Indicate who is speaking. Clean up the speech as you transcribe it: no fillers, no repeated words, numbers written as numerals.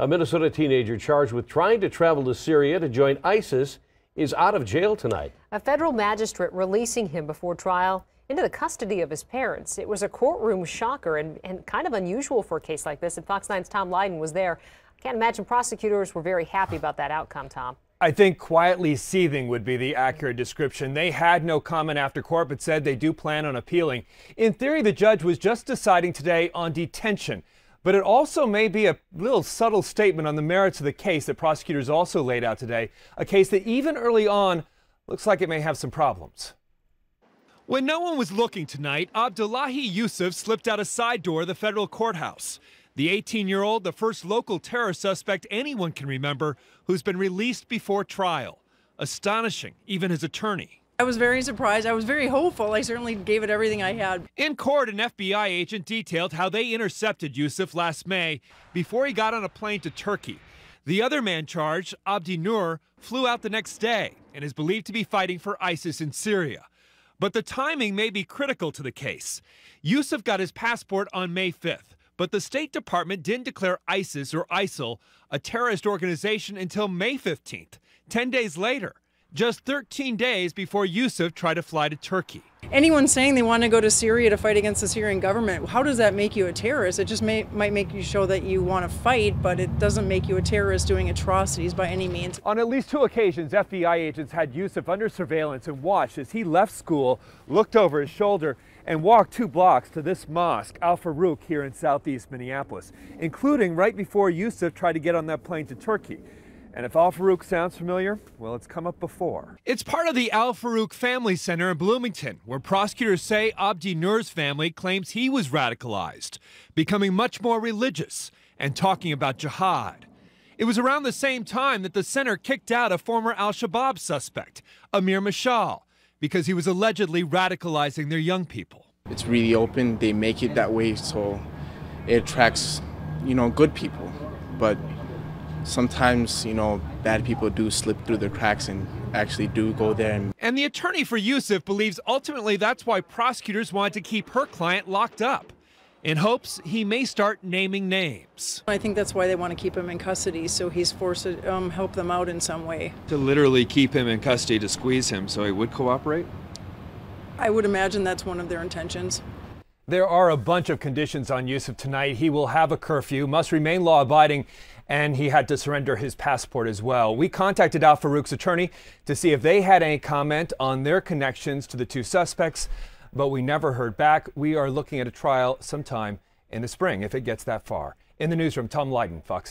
Speaker 1: A Minnesota teenager charged with trying to travel to Syria to join ISIS is out of jail tonight.
Speaker 2: A federal magistrate releasing him before trial into the custody of his parents. It was a courtroom shocker and kind of unusual for a case like this. And Fox 9's Tom Lydon was there. I can't imagine prosecutors were very happy about that outcome, Tom.
Speaker 3: I think quietly seething would be the accurate description. They had no comment after court, but said they do plan on appealing. In theory, the judge was just deciding today on detention. But it also may be a little subtle statement on the merits of the case that prosecutors also laid out today. A case that even early on looks like it may have some problems. When no one was looking tonight, Abdullahi Yusuf slipped out a side door of the federal courthouse. The 18-year-old, the first local terror suspect anyone can remember, who's been released before trial. Astonishing, even his attorney.
Speaker 4: I was very surprised. I was very hopeful. I certainly gave it everything I had.
Speaker 3: In court, an FBI agent detailed how they intercepted Yusuf last May before he got on a plane to Turkey. The other man charged, Abdi Nur, flew out the next day and is believed to be fighting for ISIS in Syria. But the timing may be critical to the case. Yusuf got his passport on May 5th. But the State Department didn't declare ISIS or ISIL a terrorist organization until May 15th, 10 days later, just 13 days before Yusuf tried to fly to Turkey.
Speaker 4: Anyone saying they want to go to Syria to fight against the Syrian government, how does that make you a terrorist? It just might make you show that you want to fight, but it doesn't make you a terrorist doing atrocities by any means.
Speaker 3: On at least 2 occasions, FBI agents had Yusuf under surveillance and watched as he left school, looked over his shoulder, and walked 2 blocks to this mosque, Al Farouk, here in southeast Minneapolis, including right before Yusuf tried to get on that plane to Turkey. And if Al Farouk sounds familiar, well, it's come up before. It's part of the Al Farouk Family Center in Bloomington, where prosecutors say Abdi Nur's family claims he was radicalized, becoming much more religious and talking about jihad. It was around the same time that the center kicked out a former al-Shabaab suspect, Amir Mashal, because he was allegedly radicalizing their young people.
Speaker 5: It's really open. They make it that way so it attracts, good people. But sometimes, bad people do slip through the cracks and actually do go there.
Speaker 3: And the attorney for Yusuf believes ultimately that's why prosecutors wanted to keep her client locked up, in hopes he may start naming names.
Speaker 4: I think that's why they want to keep him in custody, so he's forced to help them out in some way.
Speaker 6: To literally keep him in custody to squeeze him so he would cooperate?
Speaker 4: I would imagine that's one of their intentions.
Speaker 3: There are a bunch of conditions on Yusuf tonight. He will have a curfew, must remain law-abiding, and he had to surrender his passport as well. We contacted Al Farouk's attorney to see if they had any comment on their connections to the 2 suspects, but we never heard back. We are looking at a trial sometime in the spring, if it gets that far. In the newsroom, Tom Lydon, Fox.